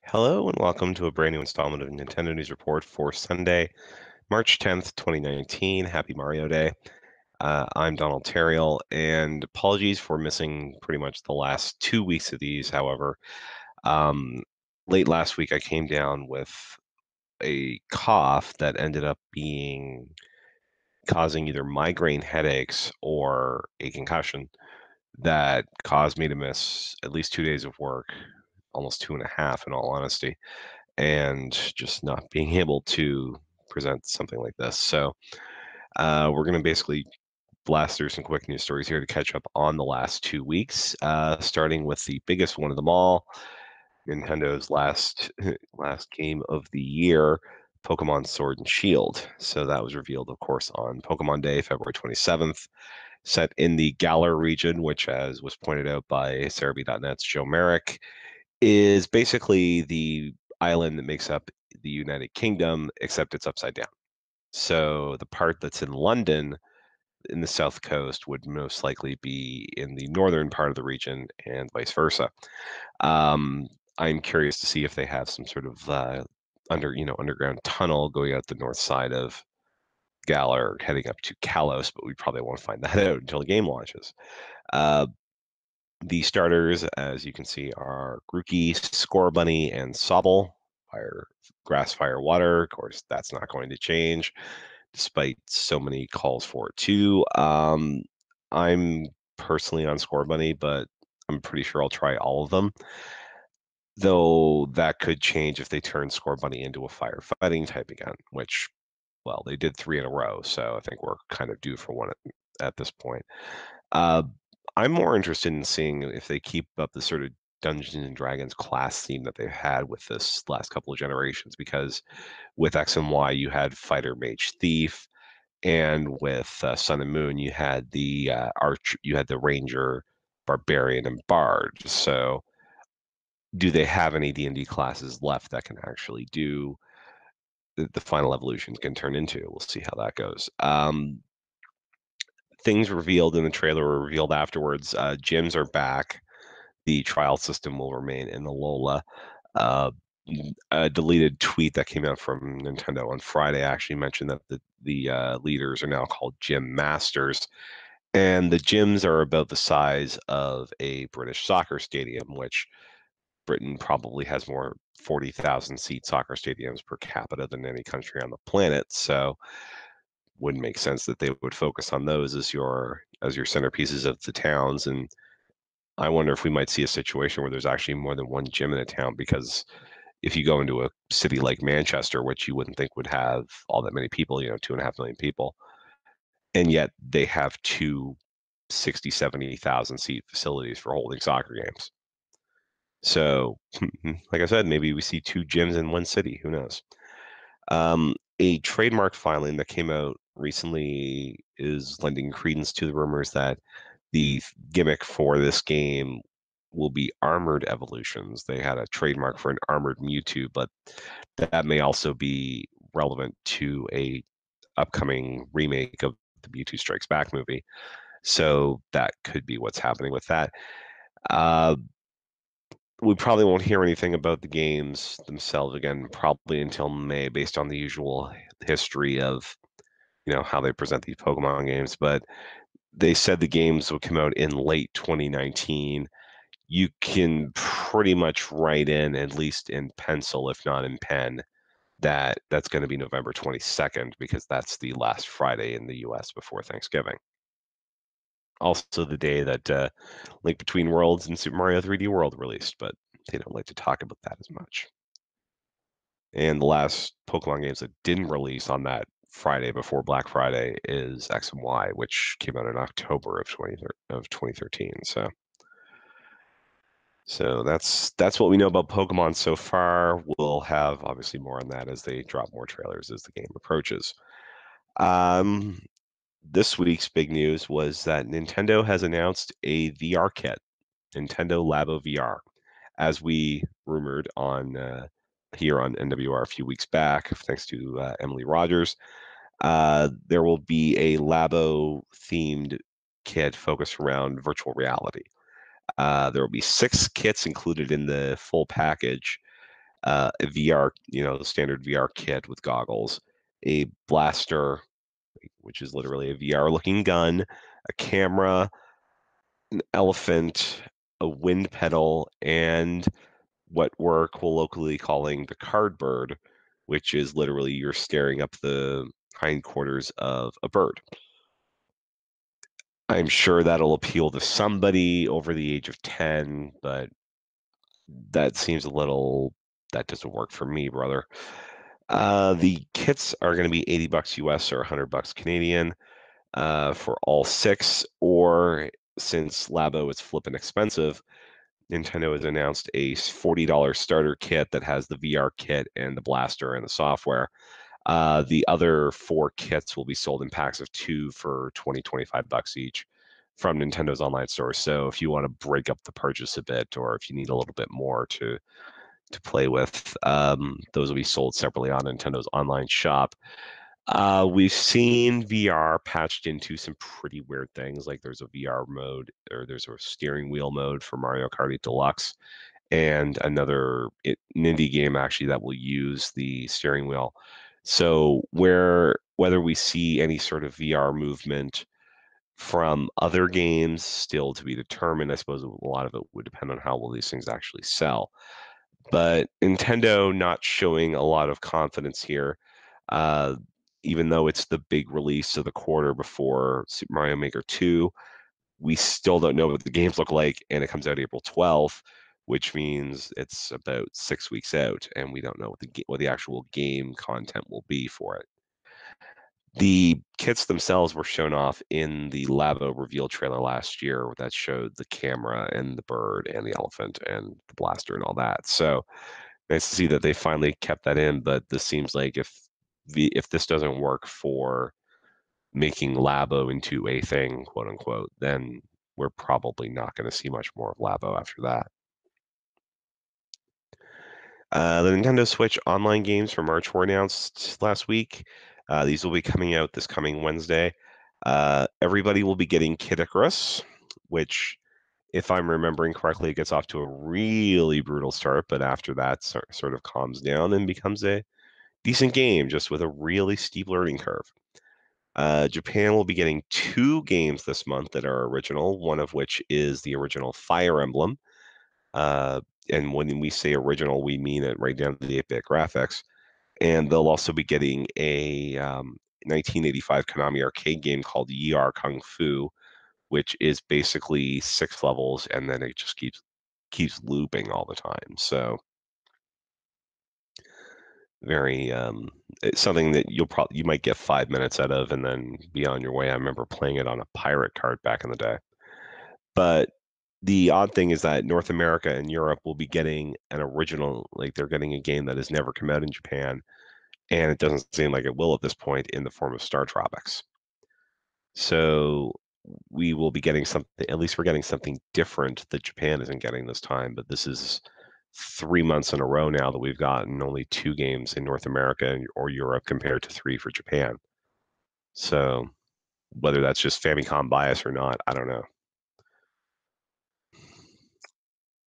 Hello and welcome to a brand new installment of Nintendo News Report for Sunday, March 10th, 2019. Happy Mario Day. I'm Donald Terriel, and apologies for missing pretty much the last 2 weeks of these. However, um, late last week I came down with a cough that ended up causing either migraine headaches or a concussion that caused me to miss at least 2 days of work, almost two and a half in all honesty, and just not being able to present something like this. So we're going to basically blast through some quick news stories here to catch up on the last 2 weeks, starting with the biggest one of them all, Nintendo's last last game of the year, Pokemon Sword and Shield. So that was revealed, of course, on Pokemon Day, February 27th, set in the Galar region, which, as was pointed out by Cerebi.net's Joe Merrick, is basically the island that makes up the United Kingdom, except it's upside down. So the part that's in London in the south coast would most likely be in the northern part of the region and vice versa. Um, I'm curious to see if they have some sort of underground tunnel going out the north side of Galar heading up to Kalos, but we probably won't find that out until the game launches. Uh, The starters, as you can see, are Grookey, Scorbunny, and Sobble. Fire, grass, fire, water. Of course, that's not going to change, despite so many calls for it too. I'm personally on Scorbunny, but I'm pretty sure I'll try all of them. Though that could change if they turn Scorbunny into a firefighting type again, which, well, they did 3 in a row, so I think we're kind of due for one at this point. Uh, I'm more interested in seeing if they keep up the sort of Dungeons and Dragons class theme that they've had with this last couple of generations, because with X and Y you had fighter, mage, thief, and with Sun and Moon you had the you had the ranger, barbarian, and bard. So do they have any D&D classes left that can actually do the final evolution can turn into? We'll see how that goes. Things revealed in the trailer were revealed afterwards. Gyms are back. The trial system will remain in the Lola. Uh, a deleted tweet that came out from Nintendo on Friday actually mentioned that the leaders are now called gym masters, and the gyms are about the size of a British soccer stadium, which Britain probably has more 40,000 seat soccer stadiums per capita than any country on the planet. So wouldn't make sense that they would focus on those as your centerpieces of the towns. And I wonder if we might see a situation where there's actually more than one gym in a town, because if you go into a city like Manchester, which you wouldn't think would have all that many people, 2.5 million people, and yet they have two 60, 70,000 seat facilities for holding soccer games. So, like I said, maybe we see two gyms in one city. Who knows? A trademark filing that came out recently is lending credence to the rumors that the gimmick for this game will be armored evolutions. They had a trademark for an armored Mewtwo, but that may also be relevant to a upcoming remake of the Mewtwo Strikes Back movie. So that could be what's happening with that. Uh, we probably won't hear anything about the games themselves again, probably until May, based on the usual history of how they present these Pokemon games. But they said the games will come out in late 2019. You can pretty much write in, at least in pencil, if not in pen, that that's going to be November 22nd, because that's the last Friday in the US before Thanksgiving. Also the day that Link Between Worlds and Super Mario 3D World released, but they don't like to talk about that as much. And the last Pokemon games that didn't release on that Friday before Black Friday is X and Y, which came out in October of 2013. So that's what we know about Pokemon so far. We'll have obviously more on that as they drop more trailers as the game approaches. Um, this week's big news was that Nintendo has announced a VR kit, Nintendo Labo VR, as we rumored on here on NWR a few weeks back, thanks to Emily Rogers. There will be a Labo themed kit focused around virtual reality. There will be 6 kits included in the full package. a VR, the standard VR kit with goggles, a blaster, which is literally a VR-looking gun, a camera, an elephant, a wind pedal, and what we're colloquially calling the cardbird, which is literally you're staring up the hindquarters of a bird. I'm sure that'll appeal to somebody over the age of 10, but that seems that doesn't work for me, brother. The kits are going to be $80 US or $100 Canadian for all 6, or since Labo is flipping expensive, Nintendo has announced a $40 starter kit that has the VR kit and the blaster and the software. The other 4 kits will be sold in packs of 2 for $25 each from Nintendo's online store. So if you want to break up the purchase a bit, or if you need a little bit more to play with, those will be sold separately on Nintendo's online shop. We've seen VR patched into some pretty weird things, like there's a VR mode, or there's a steering wheel mode for Mario Kart 8 Deluxe, and another an indie game actually that will use the steering wheel. So whether we see any sort of VR movement from other games, still to be determined. I suppose a lot of it would depend on how well these things actually sell. But Nintendo not showing a lot of confidence here, uh, even though it's the big release of the quarter before Super Mario Maker 2. We still don't know what the games look like, and it comes out April 12th, which means it's about 6 weeks out, and we don't know what the actual game content will be for it. The kits themselves were shown off in the Labo reveal trailer last year that showed the camera and the bird and the elephant and the blaster and all that. So nice to see that they finally kept that in, but this seems like if this doesn't work for making Labo into a thing, quote unquote, then we're probably not going to see much more of Labo after that. The Nintendo Switch online games for March were announced last week. These will be coming out this coming Wednesday. Everybody will be getting Kid Icarus, which, if I'm remembering correctly, it gets off to a really brutal start, but after that sort of calms down and becomes a decent game, just with a really steep learning curve. Japan will be getting 2 games this month that are original, one of which is the original Fire Emblem. And when we say original, we mean it right down to the 8-bit graphics. And they'll also be getting a 1985 Konami arcade game called Yar Kung Fu, which is basically 6 levels, and then it just keeps looping all the time. So very it's something that you might get 5 minutes out of and then be on your way. I remember playing it on a pirate cart back in the day. But the odd thing is that North America and Europe will be getting an original, like they're getting a game that has never come out in Japan, and it doesn't seem like it will at this point, in the form of Star Tropics. So we will be getting something, at least we're getting something different that Japan isn't getting this time, but this is 3 months in a row now that we've gotten only 2 games in North America or Europe compared to 3 for Japan. So whether that's just Famicom bias or not, I don't know.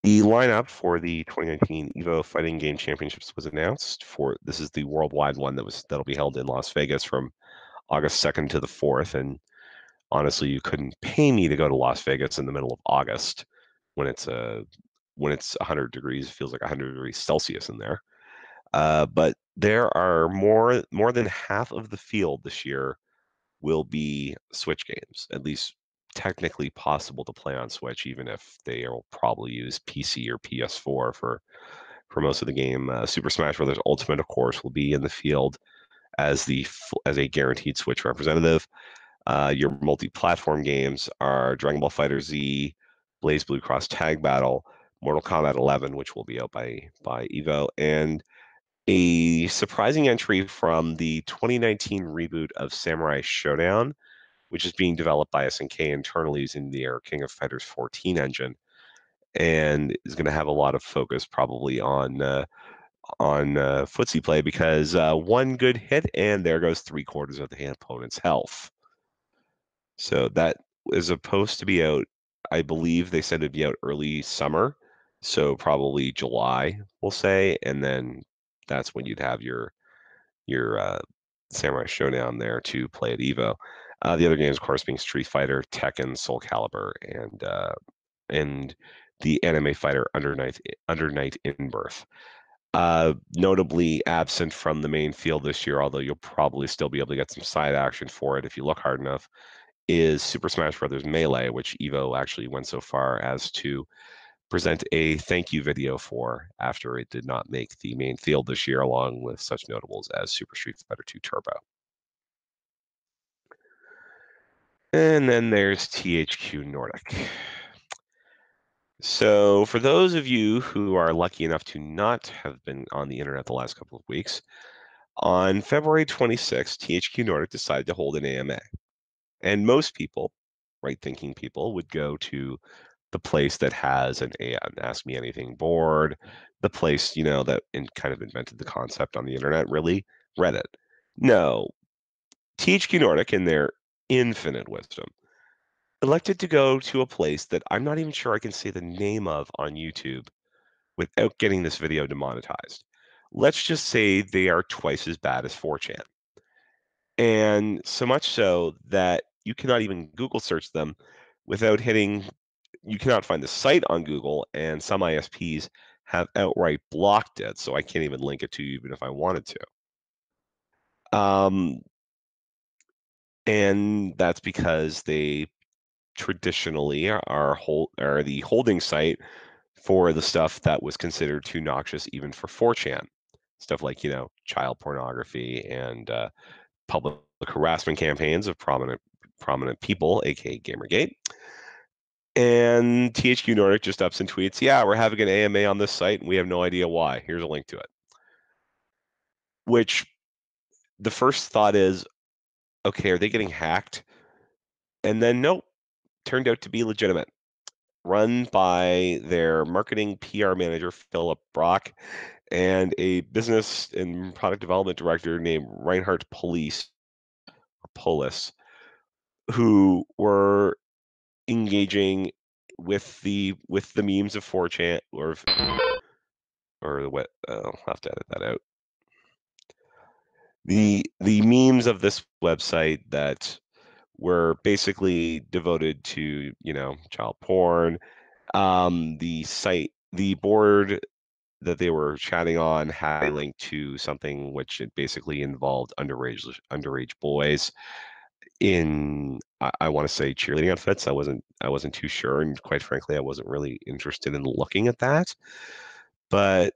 The lineup for the 2019 Evo Fighting Game Championships was announced. This is the worldwide one that'll be held in Las Vegas from August 2nd to the 4th. And honestly, you couldn't pay me to go to Las Vegas in the middle of August when it's 100 degrees. It feels like 100 degrees Celsius in there. But there are more than half of the field this year will be Switch games, at least technically possible to play on Switch, even if they will probably use PC or PS4 for most of the game. Super Smash Bros. Ultimate, of course, will be in the field as a guaranteed Switch representative. Your multi-platform games are Dragon Ball Fighter Z, Blaze Blue Cross Tag Battle, Mortal Kombat 11, which will be out by Evo, and a surprising entry from the 2019 reboot of Samurai Showdown, which is being developed by SNK internally using their King of Fighters 14 engine, and is going to have a lot of focus probably on footsie play, because one good hit and there goes 3/4 of the opponent's health. So that is supposed to be out. I believe they said it'd be out early summer, So probably July, we'll say, and then that's when you'd have your Samurai Showdown there to play at Evo. The other games, of course, being Street Fighter, Tekken, Soul Calibur, and the anime fighter Under Night in Birth. Notably absent from the main field this year, although you'll probably still be able to get some side action for it if you look hard enough, is Super Smash Bros. Melee, which Evo actually went so far as to present a thank you video for after it did not make the main field this year, along with such notables as Super Street Fighter 2 Turbo. And then there's THQ Nordic. So, for those of you who are lucky enough to not have been on the internet the last couple of weeks, on February 26th, THQ Nordic decided to hold an AMA. And most people, right thinking people, would go to the place that has an Ask Me Anything board, the place, that kind of invented the concept on the internet, really, Reddit. No, THQ Nordic, in their infinite wisdom, elected to go to a place that I'm not even sure I can say the name of on YouTube without getting this video demonetized. Let's just say they are twice as bad as 4chan. And so much so that you cannot even Google search them without hitting, you cannot find the site on Google, and some ISPs have outright blocked it. So I can't even link it to you even if I wanted to. And that's because they traditionally are the holding site for the stuff that was considered too noxious even for 4chan. Stuff like, child pornography and public harassment campaigns of prominent people, aka Gamergate. And THQ Nordic just ups and tweets, yeah, we're having an AMA on this site and we have no idea why. Here's a link to it. Which the first thought is, okay, are they getting hacked? And then nope, turned out to be legitimate. Run by their marketing PR manager, Philip Brock, and a business and product development director named Reinhard Polis, who were engaging with the memes of 4chan or the what I'll have to edit that out. The memes of this website that were basically devoted to, child porn. The board that they were chatting on had a link to something which it basically involved underage boys in I want to say cheerleading outfits. I wasn't too sure, and quite frankly, I wasn't really interested in looking at that. But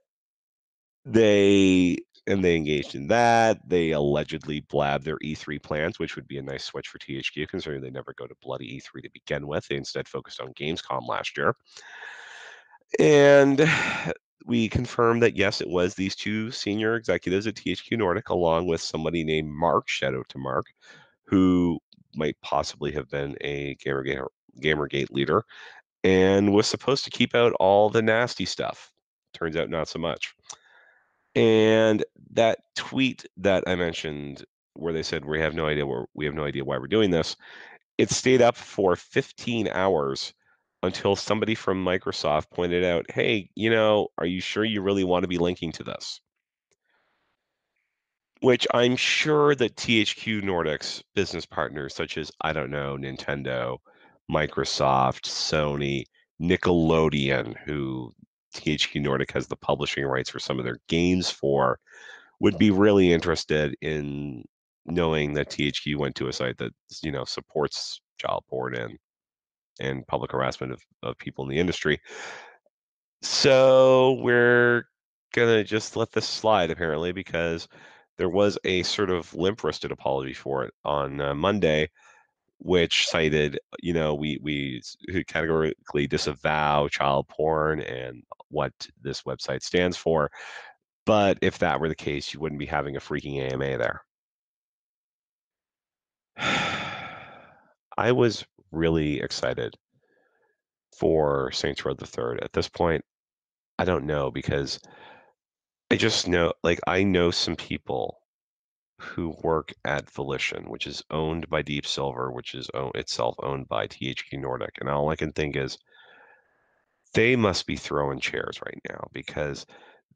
they engaged in that. They allegedly blabbed their E3 plans, which would be a nice switch for THQ, considering they never go to bloody E3 to begin with. They instead focused on Gamescom last year. And we confirmed that, yes, it was these two senior executives at THQ Nordic, along with somebody named Mark, shout out to Mark, who might possibly have been a Gamergate leader and was supposed to keep out all the nasty stuff. Turns out not so much. And that tweet that I mentioned where they said we have no idea why we're doing this, it stayed up for 15 hours until somebody from Microsoft pointed out, hey, are you sure you really want to be linking to this? Which I'm sure that THQ Nordic's business partners, such as, I don't know, Nintendo, Microsoft, Sony, Nickelodeon, who THQ Nordic has the publishing rights for some of their games for, would be really interested in knowing that THQ went to a site that, supports child porn and public harassment of people in the industry. So we're gonna just let this slide apparently because there was a sort of limp-wristed apology for it on Monday, which cited, we categorically disavow child porn and what this website stands for. But if that were the case, you wouldn't be having a freaking AMA there. I was really excited for Saints Row the Third. At this point, I don't know because I just know, like, I know some people who work at Volition, which is owned by Deep Silver, which is itself owned by THQ Nordic, and all I can think is They must be throwing chairs right now because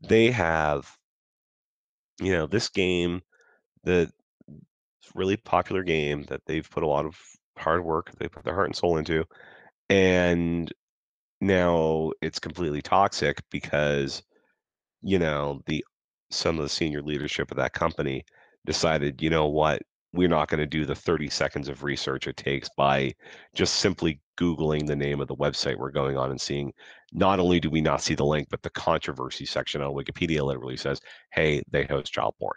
they have, this game, the really popular game that they've put a lot of hard work, they put their heart and soul into, and now it's completely toxic because, the some of the senior leadership of that company decided, you know what, we're not going to do the 30 seconds of research it takes by just simply Googling the name of the website we're going on and seeing. Not only do we not see the link, but the controversy section on Wikipedia literally says, hey, they host child porn.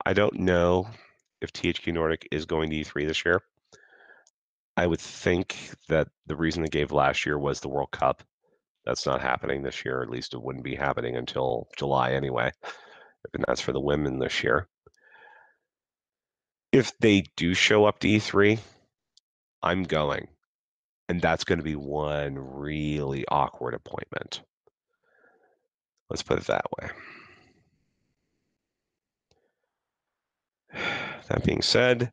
I don't know if THQ Nordic is going to E3 this year. I would think that the reason they gave last year was the World Cup. That's not happening this year. At least it wouldn't be happening until July anyway. And that's for the women this year. If they do show up to E3, I'm going. And that's going to be one really awkward appointment. Let's put it that way. That being said,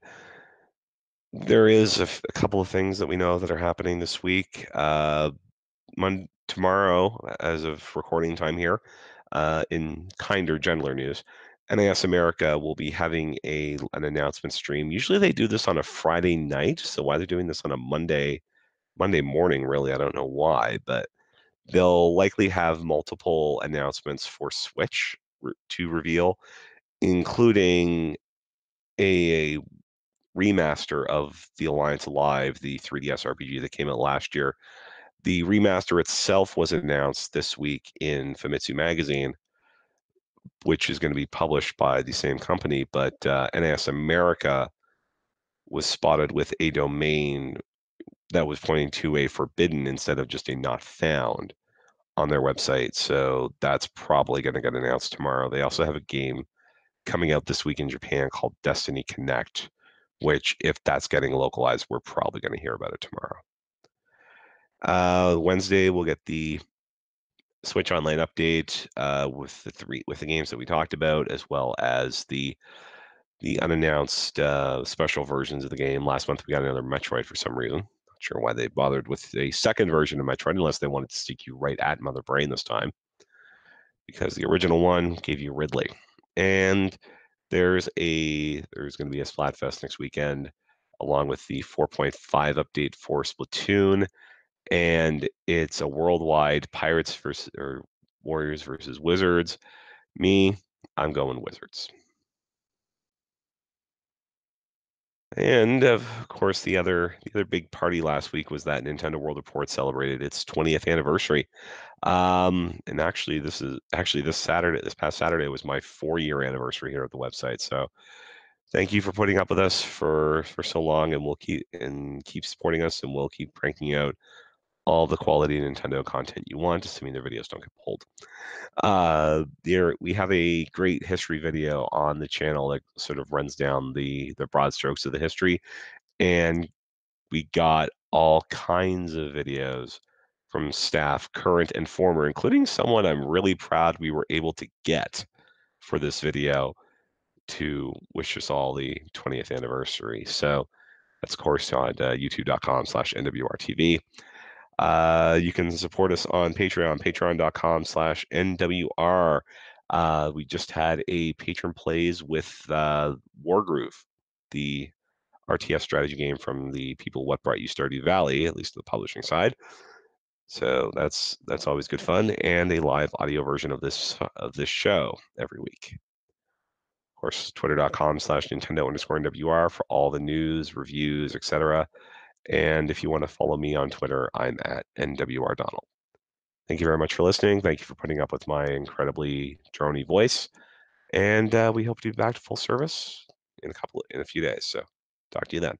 there is a couple of things that we know that are happening this week. Tomorrow, as of recording time here, in kinder, gentler news, NAS America will be having an announcement stream. Usually they do this on a Friday night, so why they're doing this on a Monday morning, really, I don't know why, but they'll likely have multiple announcements for Switch to reveal, including a remaster of the Alliance Alive, the 3DS RPG that came out last year. The remaster itself was announced this week in Famitsu Magazine, which is going to be published by the same company, but NAS America was spotted with a domain that was pointing to a forbidden instead of just a not found on their website. So that's probably going to get announced tomorrow. They also have a game coming out this week in Japan called Destiny Connect, which, if that's getting localized, we're probably going to hear about it tomorrow. Wednesday, we'll get the Switch Online update with the games that we talked about, as well as the unannounced special versions of the game. Last month we got another Metroid for some reason. Not sure why they bothered with a second version of Metroid, unless they wanted to stick you right at Mother Brain this time, because the original one gave you Ridley. And there's going to be a Splatfest next weekend, along with the 4.5 update for Splatoon, and it's a worldwide Pirates versus or Warriors versus Wizards. I'm going Wizards. And of course, the other big party last week was that Nintendo World Report celebrated its 20th anniversary. And actually, this past Saturday was my 4-year anniversary here at the website. So thank you for putting up with us for so long, and we'll keep supporting us, and we'll keep cranking out all the quality Nintendo content you want, assuming their videos don't get pulled. We have a great history video on the channel that sort of runs down the broad strokes of the history, and we got all kinds of videos from staff, current and former, including someone I'm really proud we were able to get for this video to wish us all the 20th anniversary. So that's, of course, on youtube.com/NWRTV. You can support us on Patreon, patreon.com/NWR. We just had a patron plays with Wargroove, the RTS strategy game from the people what brought you Stardew Valley, at least the publishing side. So that's always good fun, and a live audio version of this show every week. Of course, twitter.com/Nintendo_NWR for all the news, reviews, etc. And if you want to follow me on Twitter, I'm at NWRDonald. Thank you very much for listening. Thank you for putting up with my incredibly drony voice. And we hope to be back to full service in a few days. So talk to you then.